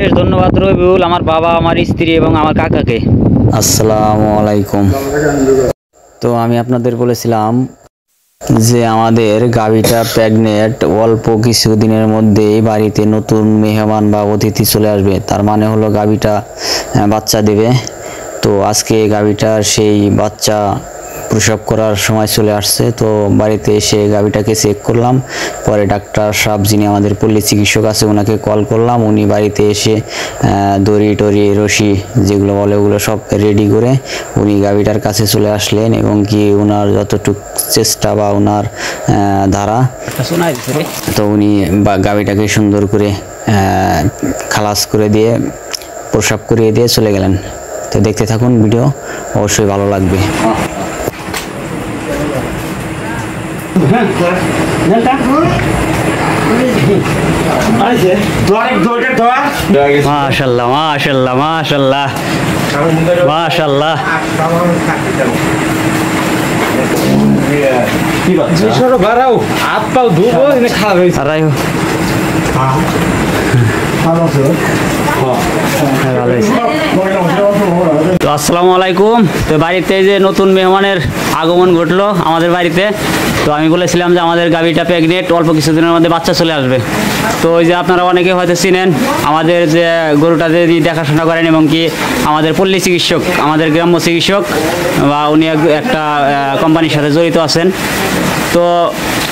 বিশেষ ধন্যবাদ রবিউল, আমার বাবা, আমার স্ত্রী এবং আমার কাকাকে। আসসালামু আলাইকুম। তো আমি আপনাদের বলেছিলাম যে আমাদের গাভীটা প্রেগনেন্ট, অল্প কিছুদিনের মধ্যেই বাড়িতে নতুন মেহমান বা অতিথি চলে আসবে, তার মানে হলো গাভীটা বাচ্চা দেবে। তো আজকে গাভীটার সেই বাচ্চা প্রসব করার সময় চলে আসছে। তো বাড়িতে এসে গাভীটাকে চেক করলাম, পরে ডাক্তার সাহেব যিনি আমাদের পল্লী চিকিৎসক আছে ওনাকে কল করলাম। উনি বাড়িতে এসে দড়ি টড়ি রশি যেগুলো বলে ওগুলো সব রেডি করে উনি গাভীটার কাছে চলে আসলেন এবং কি ওনার যতটুক চেষ্টা বা ওনার ধারা, তো উনি গাভীটাকে সুন্দর করে খালাস করে দিয়ে প্রসব করিয়ে দিয়ে চলে গেলেন। তো দেখতে থাকুন ভিডিও, অবশ্যই ভালো লাগবে। মাশাআল্লাহ মাশাআল্লাহ মাশাআল্লাহ মাশাআল্লাহ। কি বাচ্চা সরো বাড়াও, হাত পাও ধুবো এনে খাবে আরাইও। তো আসসালামু আলাইকুম। তো বাড়িতে যে নতুন মেহমানের আগমন ঘটলো আমাদের বাড়িতে, তো আমি বলেছিলাম যে আমাদের গাভীটা প্রেগনেন্ট, অল্প কিছুদিনের মধ্যে বাচ্চা চলে আসবে। তো ওই যে আপনারা অনেকে হয়তো চিনেন আমাদের যে গরুটা যে দেখাশোনা করেন এবং কি আমাদের পল্লী চিকিৎসক, আমাদের গ্রাম্য চিকিৎসক, বা উনি একটা কোম্পানির সাথে জড়িত আছেন। তো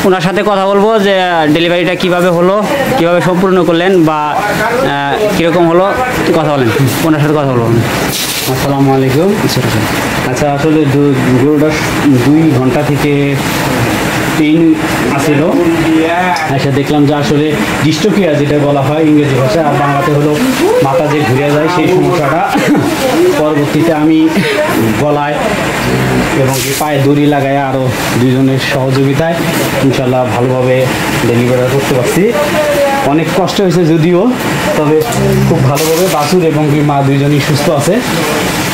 ওনার সাথে কথা বলবো যে ডেলিভারিটা কিভাবে হলো, কিভাবে সম্পূর্ণ করলেন বা কীরকম হলো, কথা বলেন, ওনার সাথে কথা বলবো। আসসালামু আলাইকুম। আচ্ছা, আসলে গরুটা 2 ঘন্টা থেকে পেইন আসছিল। আচ্ছা, দেখলাম যে আসলে ডিস্টোপিয়া যেটা বলা হয় ইংরেজি ভাষায়, আর বাংলাতে হলো মাথা যে ঘুরে যায় সেই সমস্যাটা। পরবর্তীতে আমি গলায় এবং পায়ে দড়ি লাগায় আরও 2 জনের সহযোগিতায় ইনশাল্লাহ ভালোভাবে ডেলিভারি করতে পারছি। অনেক কষ্ট হয়েছে যদিও, তবে খুব ভালোভাবে বাছুর এবং মা 2 জনই সুস্থ আছে।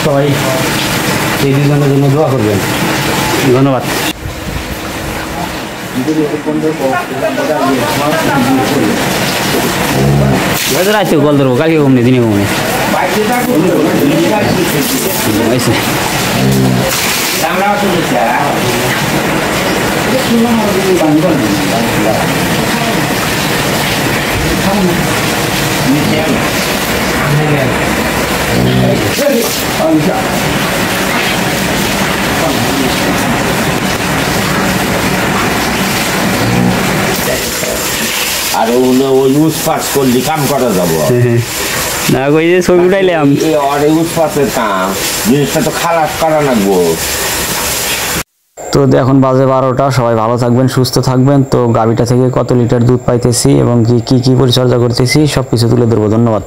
সবাই এই 2 জনের জন্য দোয়া করবেন। ধন্যবাদ। রাতে কল ধরবো, কালকে ঘুমনি, দিনে ঘুমনি। আর ওই উৎপাত করলে কাম করা যাবো না, ওই যে ছবি উঠাইলাম অনেক উৎপাতের কাম, জিনিসটা তো খালাস করা লাগবো। তো এখন বাজে 12টা। সবাই ভালো থাকবেন, সুস্থ থাকবেন। তো গাভীটা থেকে কত লিটার দুধ পাইতেছি এবং কি কি পরিচর্যা করতেছি সব কিছু তুলে ধরবো। ধন্যবাদ।